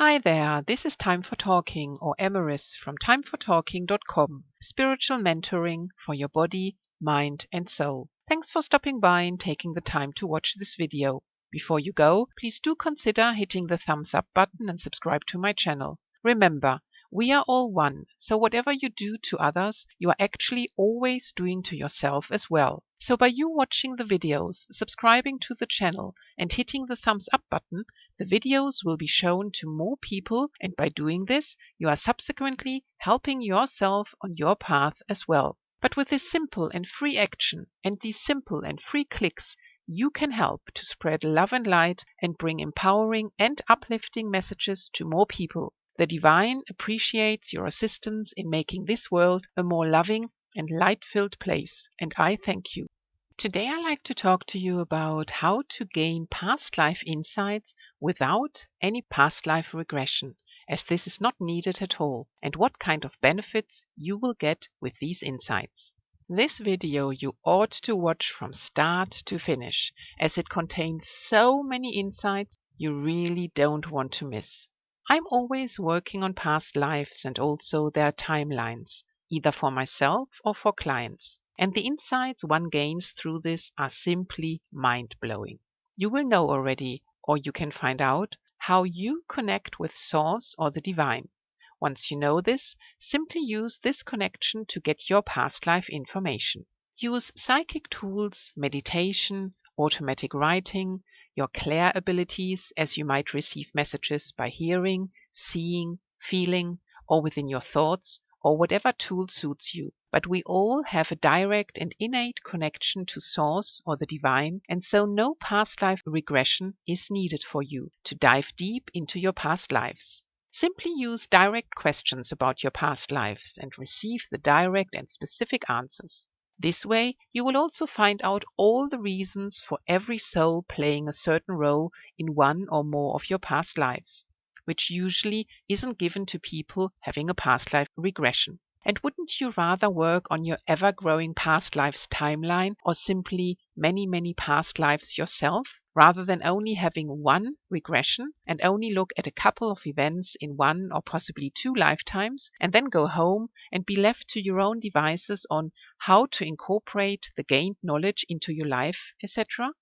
Hi there, this is Time for Talking or Emeris from timefortalking.com, spiritual mentoring for your body, mind and soul. Thanks for stopping by and taking the time to watch this video. Before you go, please do consider hitting the thumbs up button and subscribe to my channel. Remember, we are all one, so whatever you do to others, you are actually always doing to yourself as well. So by you watching the videos, subscribing to the channel and hitting the thumbs up button, the videos will be shown to more people, and by doing this, you are subsequently helping yourself on your path as well. But with this simple and free action and these simple and free clicks, you can help to spread love and light and bring empowering and uplifting messages to more people. The divine appreciates your assistance in making this world a more loving and light-filled place, and I thank you. Today I like to talk to you about how to gain past life insights without any past life regression, as this is not needed at all, and what kind of benefits you will get with these insights. This video you ought to watch from start to finish, as it contains so many insights you really don't want to miss. I'm always working on past lives and also their timelines, either for myself or for clients. And the insights one gains through this are simply mind-blowing. You will know already, or you can find out, how you connect with Source or the Divine. Once you know this, simply use this connection to get your past life information. Use psychic tools, meditation, automatic writing, your clair abilities, as you might receive messages by hearing, seeing, feeling, or within your thoughts, or whatever tool suits you. But we all have a direct and innate connection to Source or the Divine, and so no past life regression is needed for you to dive deep into your past lives. Simply use direct questions about your past lives and receive the direct and specific answers. This way, you will also find out all the reasons for every soul playing a certain role in one or more of your past lives, which usually isn't given to people having a past life regression. And wouldn't you rather work on your ever-growing past lives timeline or simply many past lives yourself, rather than only having one regression and only look at a couple of events in one or possibly two lifetimes and then go home and be left to your own devices on how to incorporate the gained knowledge into your life, etc.?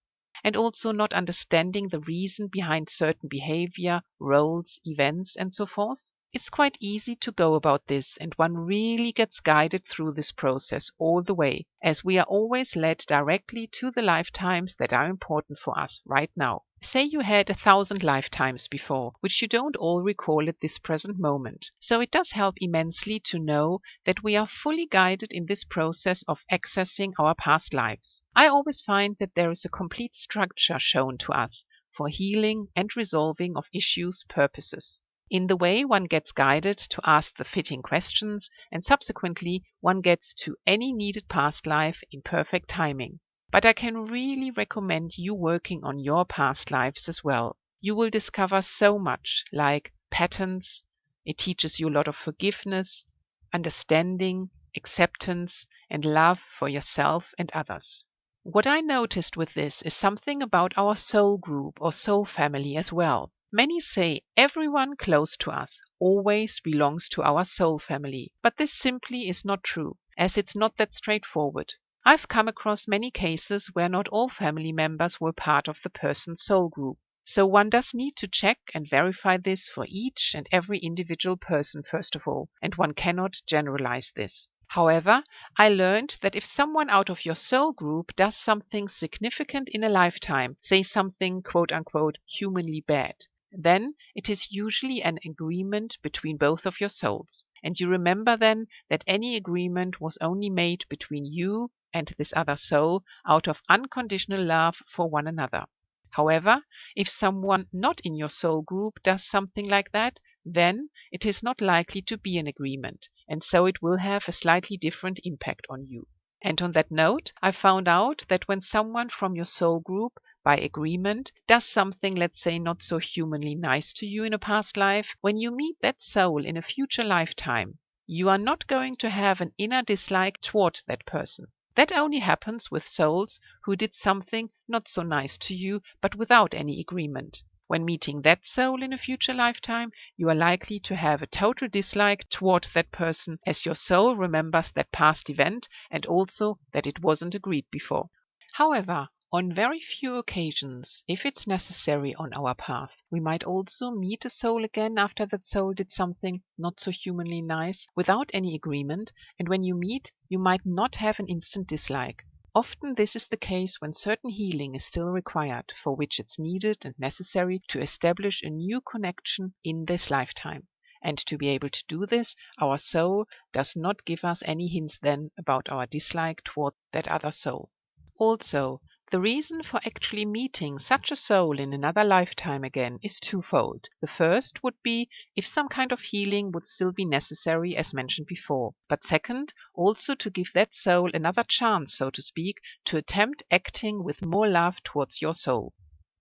And also not understanding the reason behind certain behavior, roles, events, and so forth? It's quite easy to go about this, and one really gets guided through this process all the way, as we are always led directly to the lifetimes that are important for us right now. Say you had 1,000 lifetimes before, which you don't all recall at this present moment. So it does help immensely to know that we are fully guided in this process of accessing our past lives. I always find that there is a complete structure shown to us for healing and resolving of issues, purposes. In the way one gets guided to ask the fitting questions, and subsequently one gets to any needed past life in perfect timing. But I can really recommend you working on your past lives as well. You will discover so much, like patterns. It teaches you a lot of forgiveness, understanding, acceptance, and love for yourself and others. What I noticed with this is something about our soul group or soul family as well. Many say everyone close to us always belongs to our soul family, but this simply is not true, as it's not that straightforward. I've come across many cases where not all family members were part of the person's soul group. So one does need to check and verify this for each and every individual person first of all, and one cannot generalize this. However, I learned that if someone out of your soul group does something significant in a lifetime, say something quote-unquote humanly bad, then it is usually an agreement between both of your souls. And you remember then that any agreement was only made between you and this other soul out of unconditional love for one another. However, if someone not in your soul group does something like that, then it is not likely to be an agreement, and so it will have a slightly different impact on you. And on that note, I found out that when someone from your soul group, by agreement, does something, let's say, not so humanly nice to you in a past life, when you meet that soul in a future lifetime, you are not going to have an inner dislike toward that person. That only happens with souls who did something not so nice to you, but without any agreement. When meeting that soul in a future lifetime, you are likely to have a total dislike toward that person, as your soul remembers that past event and also that it wasn't agreed before. However, on very few occasions, if it's necessary on our path, we might also meet a soul again after that soul did something not so humanly nice without any agreement, and when you meet, you might not have an instant dislike. Often this is the case when certain healing is still required, for which it's needed and necessary to establish a new connection in this lifetime. And to be able to do this, our soul does not give us any hints then about our dislike toward that other soul. Also, the reason for actually meeting such a soul in another lifetime again is twofold. The first would be if some kind of healing would still be necessary, as mentioned before. But second, also to give that soul another chance, so to speak, to attempt acting with more love towards your soul.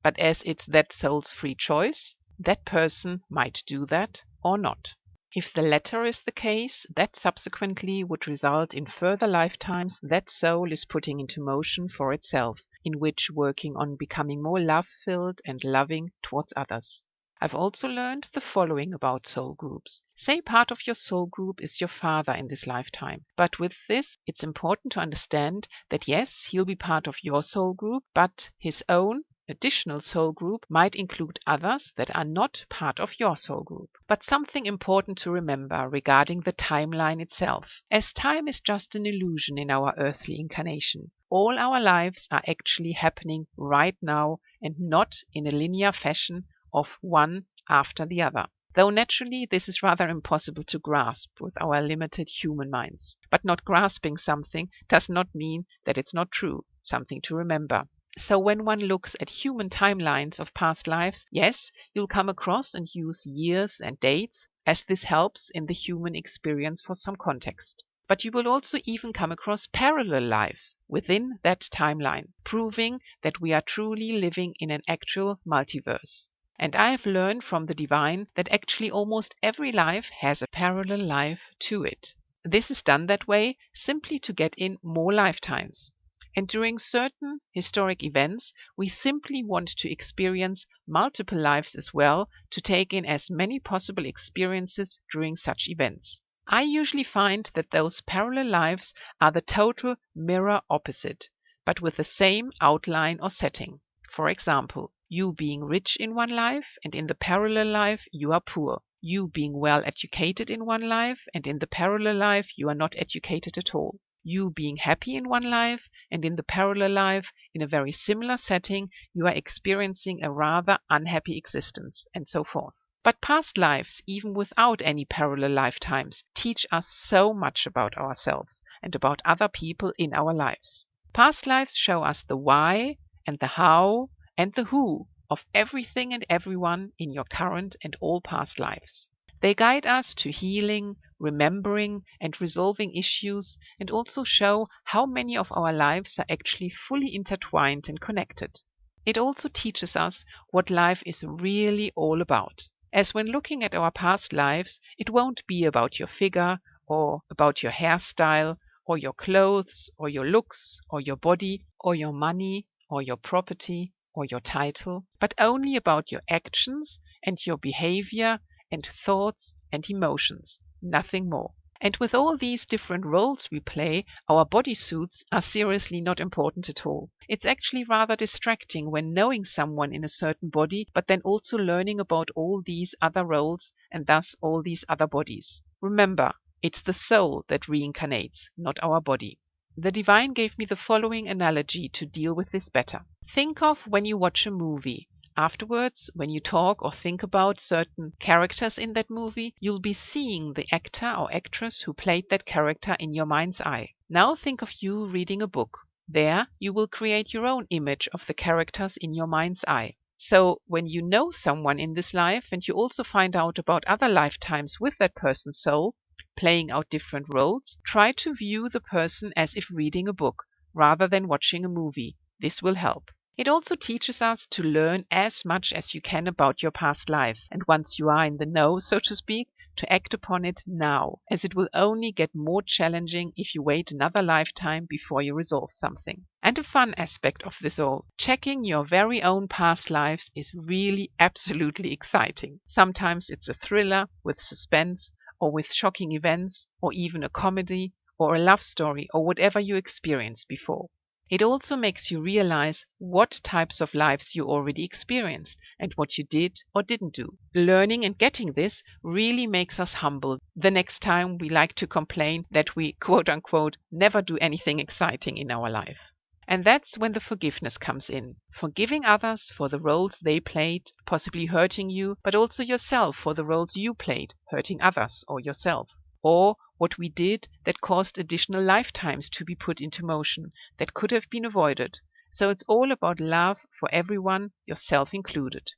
But as it's that soul's free choice, that person might do that or not. If the latter is the case, that subsequently would result in further lifetimes that soul is putting into motion for itself, in which working on becoming more love-filled and loving towards others. I've also learned the following about soul groups. Say part of your soul group is your father in this lifetime, but with this it's important to understand that yes, he'll be part of your soul group, but his own additional soul group might include others that are not part of your soul group. But something important to remember regarding the timeline itself, as time is just an illusion in our earthly incarnation. All our lives are actually happening right now and not in a linear fashion of one after the other. Though naturally this is rather impossible to grasp with our limited human minds. But not grasping something does not mean that it's not true, something to remember. So when one looks at human timelines of past lives, yes, you'll come across and use years and dates, as this helps in the human experience for some context. But you will also even come across parallel lives within that timeline, proving that we are truly living in an actual multiverse. And I have learned from the divine that actually almost every life has a parallel life to it. This is done that way simply to get in more lifetimes. And during certain historic events, we simply want to experience multiple lives as well, to take in as many possible experiences during such events. I usually find that those parallel lives are the total mirror opposite, but with the same outline or setting. For example, you being rich in one life, and in the parallel life you are poor. You being well educated in one life, and in the parallel life you are not educated at all. You being happy in one life, and in the parallel life, in a very similar setting, you are experiencing a rather unhappy existence, and so forth. But past lives, even without any parallel lifetimes, teach us so much about ourselves and about other people in our lives. Past lives show us the why and the how and the who of everything and everyone in your current and all past lives. They guide us to healing, remembering, and resolving issues, and also show how many of our lives are actually fully intertwined and connected. It also teaches us what life is really all about. As when looking at our past lives, it won't be about your figure, or about your hairstyle, or your clothes, or your looks, or your body, or your money, or your property, or your title, but only about your actions and your behavior and thoughts and emotions, nothing more. And with all these different roles we play, our bodysuits are seriously not important at all. It's actually rather distracting when knowing someone in a certain body, but then also learning about all these other roles and thus all these other bodies. Remember, it's the soul that reincarnates, not our body. The divine gave me the following analogy to deal with this better. Think of when you watch a movie. Afterwards, when you talk or think about certain characters in that movie, you'll be seeing the actor or actress who played that character in your mind's eye. Now think of you reading a book. There, you will create your own image of the characters in your mind's eye. So, when you know someone in this life and you also find out about other lifetimes with that person's soul, playing out different roles, try to view the person as if reading a book, rather than watching a movie. This will help. It also teaches us to learn as much as you can about your past lives, and once you are in the know, so to speak, to act upon it now, as it will only get more challenging if you wait another lifetime before you resolve something. And a fun aspect of this all, checking your very own past lives is really absolutely exciting. Sometimes it's a thriller with suspense or with shocking events, or even a comedy or a love story or whatever you experienced before. It also makes you realize what types of lives you already experienced and what you did or didn't do. Learning and getting this really makes us humble the next time we like to complain that we quote unquote never do anything exciting in our life. And that's when the forgiveness comes in. Forgiving others for the roles they played, possibly hurting you, but also yourself for the roles you played, hurting others or yourself. Or what we did that caused additional lifetimes to be put into motion that could have been avoided. So it's all about love for everyone, yourself included.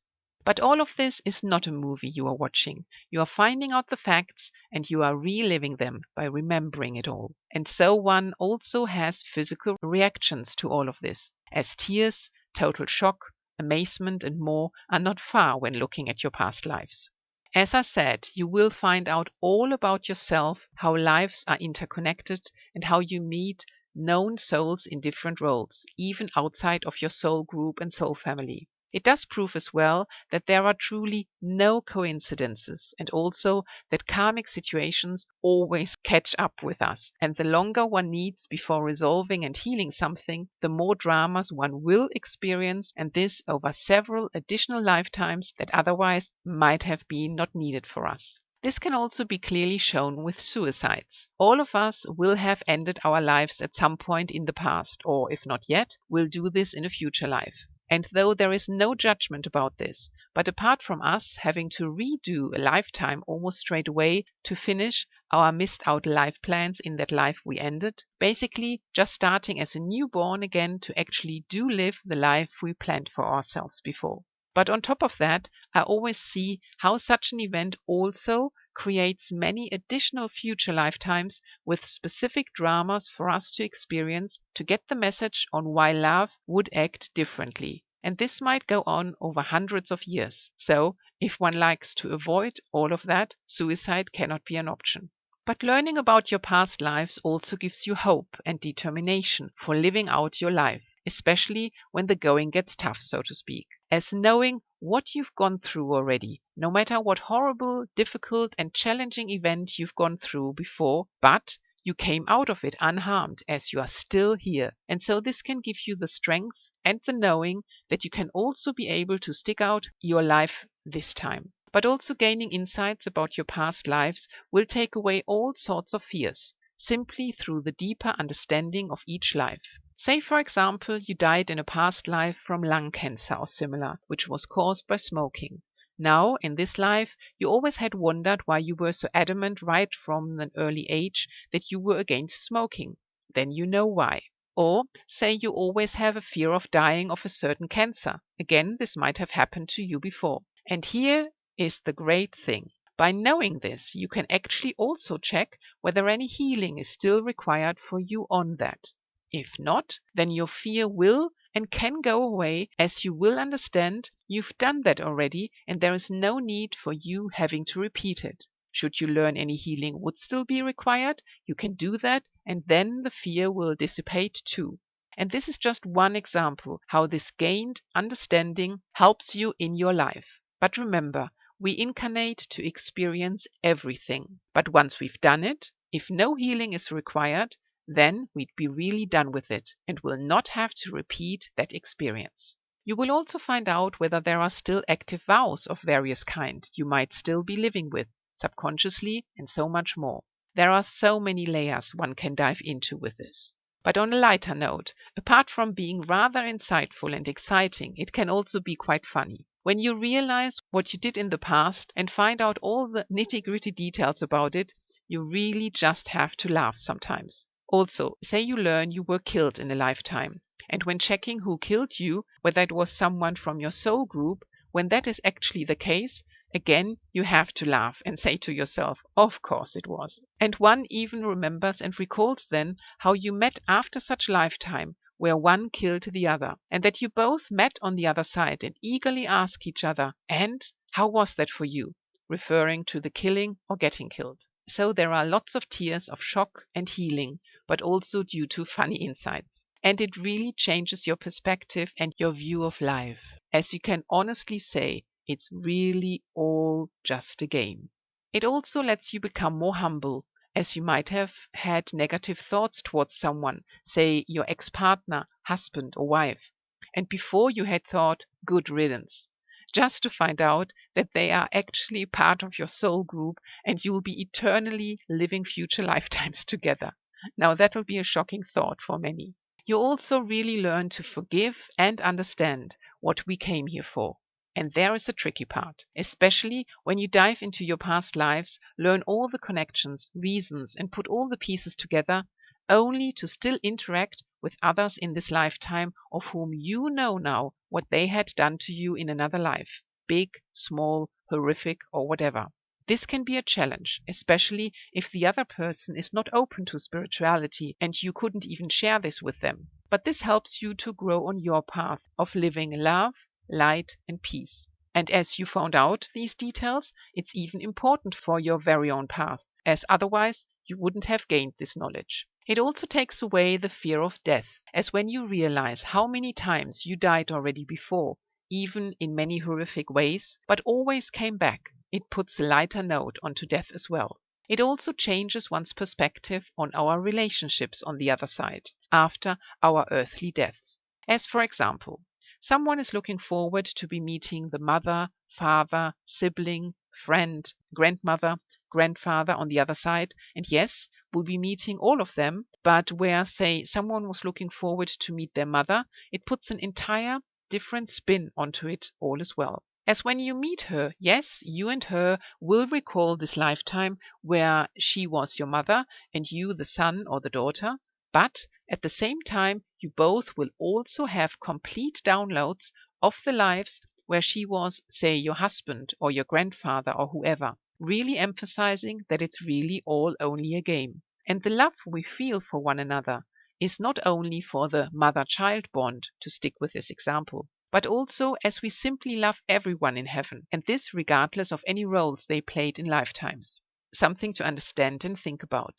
But all of this is not a movie you are watching. You are finding out the facts and you are reliving them by remembering it all. And so one also has physical reactions to all of this, as tears, total shock, amazement, and more are not far when looking at your past lives. As I said, you will find out all about yourself, how lives are interconnected, and how you meet known souls in different roles, even outside of your soul group and soul family. It does prove as well that there are truly no coincidences, and also that karmic situations always catch up with us. And the longer one needs before resolving and healing something, the more dramas one will experience, and this over several additional lifetimes that otherwise might have been not needed for us. This can also be clearly shown with suicides. All of us will have ended our lives at some point in the past, or if not yet, will do this in a future life. And though there is no judgment about this, but apart from us having to redo a lifetime almost straight away to finish our missed out life plans in that life we ended, basically just starting as a newborn again to actually do live the life we planned for ourselves before. But on top of that, I always see how such an event also creates many additional future lifetimes with specific dramas for us to experience to get the message on why love would act differently. And this might go on over hundreds of years. So, if one likes to avoid all of that, suicide cannot be an option. But learning about your past lives also gives you hope and determination for living out your life, especially when the going gets tough, so to speak. As knowing what you've gone through already, no matter what horrible, difficult, and challenging event you've gone through before, but you came out of it unharmed as you are still here. And so this can give you the strength and the knowing that you can also be able to stick out your life this time. But also gaining insights about your past lives will take away all sorts of fears, simply through the deeper understanding of each life. Say, for example, you died in a past life from lung cancer or similar, which was caused by smoking. Now, in this life, you always had wondered why you were so adamant right from an early age that you were against smoking. Then you know why. Or say you always have a fear of dying of a certain cancer. Again, this might have happened to you before. And here is the great thing. By knowing this, you can actually also check whether any healing is still required for you on that. If not, then your fear will and can go away, as you will understand you've done that already and there is no need for you having to repeat it. Should you learn any healing would still be required, you can do that and then the fear will dissipate too. And this is just one example how this gained understanding helps you in your life. But remember, we incarnate to experience everything. But once we've done it, if no healing is required, then we'd be really done with it and will not have to repeat that experience. You will also find out whether there are still active vows of various kinds you might still be living with, subconsciously, and so much more. There are so many layers one can dive into with this. But on a lighter note, apart from being rather insightful and exciting, it can also be quite funny. When you realize what you did in the past and find out all the nitty-gritty details about it, you really just have to laugh sometimes. Also, say you learn you were killed in a lifetime, and when checking who killed you, whether it was someone from your soul group, when that is actually the case, again you have to laugh and say to yourself, of course it was. And one even remembers and recalls then how you met after such lifetime, where one killed the other, and that you both met on the other side and eagerly ask each other, and how was that for you? referring to the killing or getting killed. So there are lots of tears of shock and healing, but also due to funny insights. And it really changes your perspective and your view of life, as you can honestly say it's really all just a game. It also lets you become more humble, as you might have had negative thoughts towards someone, say your ex-partner, husband or wife, and before you had thought good riddance, just to find out that they are actually part of your soul group and you'll be eternally living future lifetimes together. Now that will be a shocking thought for many. You also really learn to forgive and understand what we came here for. And there is the tricky part, especially when you dive into your past lives, learn all the connections, reasons, and put all the pieces together, only to still interact with others in this lifetime of whom you know now what they had done to you in another life, big, small, horrific, or whatever. This can be a challenge, especially if the other person is not open to spirituality and you couldn't even share this with them. But this helps you to grow on your path of living love, light, and peace. And as you found out these details, it's even important for your very own path, as otherwise you wouldn't have gained this knowledge. It also takes away the fear of death, as when you realize how many times you died already before, even in many horrific ways, but always came back, it puts a lighter note onto death as well. It also changes one's perspective on our relationships on the other side, after our earthly deaths. As for example, someone is looking forward to be meeting the mother, father, sibling, friend, grandmother, grandfather on the other side, and yes, we'll be meeting all of them, but where, say, someone was looking forward to meet their mother, it puts an entire different spin onto it all as well. As when you meet her, yes, you and her will recall this lifetime where she was your mother and you the son or the daughter, but at the same time, you both will also have complete downloads of the lives where she was, say, your husband or your grandfather or whoever, really emphasizing that it's really all only a game. And the love we feel for one another is not only for the mother-child bond, to stick with this example, but also as we simply love everyone in heaven, and this regardless of any roles they played in lifetimes. Something to understand and think about.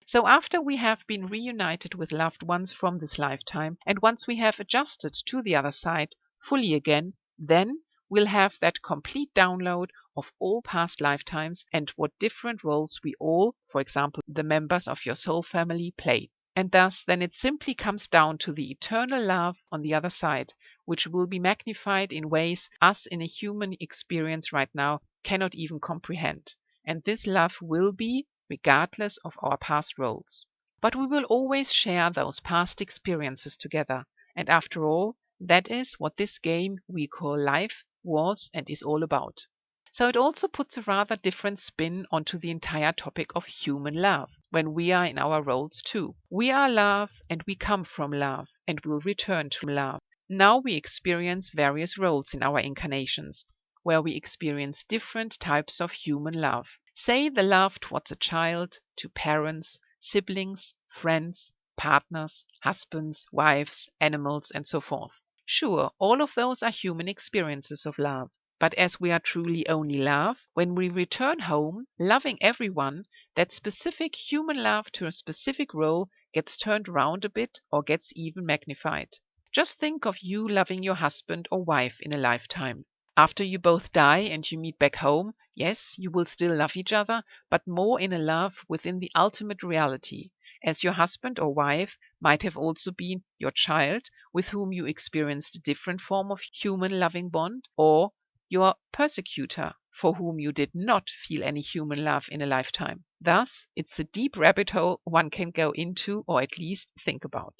So after we have been reunited with loved ones from this lifetime, and once we have adjusted to the other side fully again, then we'll have that complete download of all past lifetimes and what different roles we all, for example, the members of your soul family, played. And thus, then it simply comes down to the eternal love on the other side, which will be magnified in ways us in a human experience right now cannot even comprehend. And this love will be regardless of our past roles. But we will always share those past experiences together. And after all, that is what this game we call life was and is all about. So it also puts a rather different spin onto the entire topic of human love when we are in our roles too. We are love and we come from love and will return to love. Now we experience various roles in our incarnations, where we experience different types of human love. Say the love towards a child, to parents, siblings, friends, partners, husbands, wives, animals, and so forth. Sure, all of those are human experiences of love. But as we are truly only love, when we return home, loving everyone, that specific human love to a specific role gets turned around a bit or gets even magnified. Just think of you loving your husband or wife in a lifetime. After you both die and you meet back home, yes, you will still love each other, but more in a love within the ultimate reality, as your husband or wife might have also been your child, with whom you experienced a different form of human loving bond, or your persecutor, for whom you did not feel any human love in a lifetime. Thus, it's a deep rabbit hole one can go into or at least think about.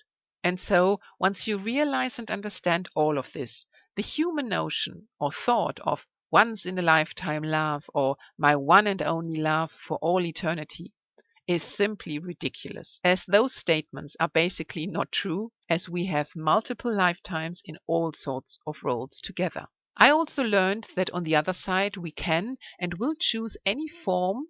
And so, once you realize and understand all of this, the human notion or thought of once in a lifetime love or my one and only love for all eternity is simply ridiculous, as those statements are basically not true, as we have multiple lifetimes in all sorts of roles together. I also learned that on the other side we can and will choose any form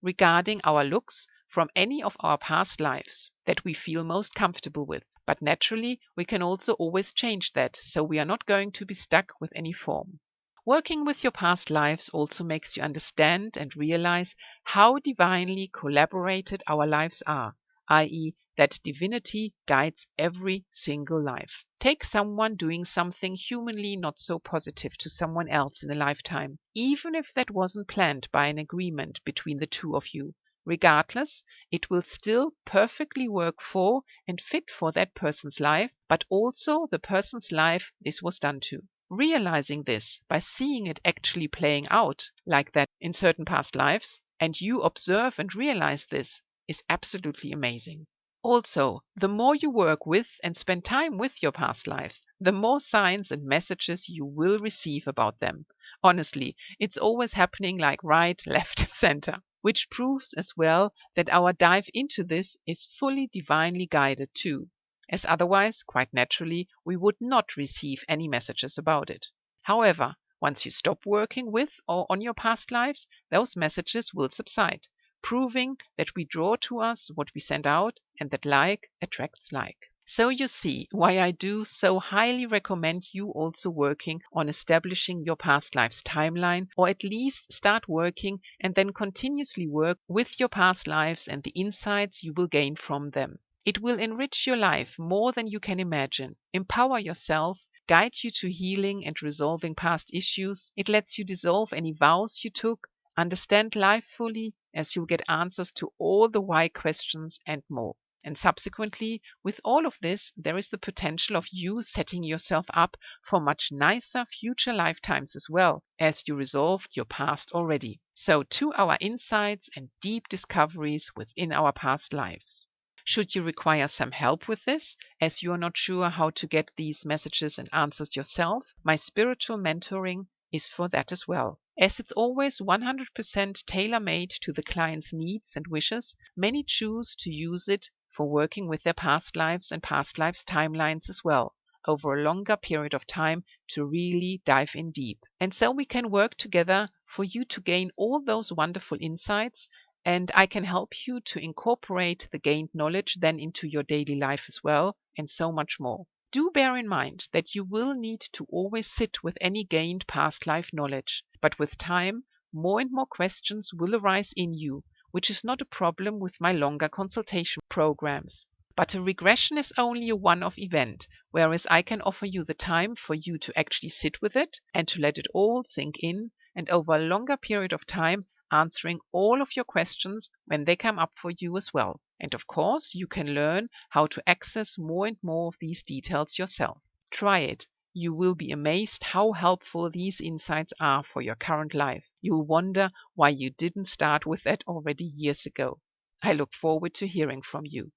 regarding our looks from any of our past lives that we feel most comfortable with. But naturally, we can also always change that, so we are not going to be stuck with any form. Working with your past lives also makes you understand and realize how divinely collaborated our lives are, i.e., that divinity guides every single life. Take someone doing something humanly not so positive to someone else in a lifetime, even if that wasn't planned by an agreement between the two of you. Regardless, it will still perfectly work for and fit for that person's life, but also the person's life this was done to. Realizing this by seeing it actually playing out like that in certain past lives, and you observe and realize this, is absolutely amazing. Also, the more you work with and spend time with your past lives, the more signs and messages you will receive about them. Honestly, it's always happening like right, left, and center, which proves as well that our dive into this is fully divinely guided too, as otherwise, quite naturally, we would not receive any messages about it. However, once you stop working with or on your past lives, those messages will subside, proving that we draw to us what we send out and that like attracts like. So you see why I do so highly recommend you also working on establishing your past lives timeline, or at least start working and then continuously work with your past lives and the insights you will gain from them. It will enrich your life more than you can imagine, empower yourself, guide you to healing and resolving past issues. It lets you dissolve any vows you took, understand life fully, as you'll get answers to all the why questions and more. And subsequently, with all of this, there is the potential of you setting yourself up for much nicer future lifetimes as well, as you resolved your past already. So to our insights and deep discoveries within our past lives. Should you require some help with this, as you are not sure how to get these messages and answers yourself, my spiritual mentoring is for that as well. As it's always 100% tailor-made to the client's needs and wishes, many choose to use it for working with their past lives and past lives timelines as well, over a longer period of time to really dive in deep. And so we can work together for you to gain all those wonderful insights, and I can help you to incorporate the gained knowledge then into your daily life as well, and so much more. Do bear in mind that you will need to always sit with any gained past life knowledge, but with time, more and more questions will arise in you, which is not a problem with my longer consultation programs. But a regression is only a one-off event, whereas I can offer you the time for you to actually sit with it and to let it all sink in, and over a longer period of time answering all of your questions when they come up for you as well. And of course, you can learn how to access more and more of these details yourself. Try it. You will be amazed how helpful these insights are for your current life. You'll wonder why you didn't start with that already years ago. I look forward to hearing from you.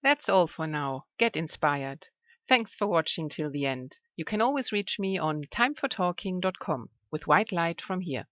That's all for now. Get inspired. Thanks for watching till the end. You can always reach me on timefortalking.com with white light from here.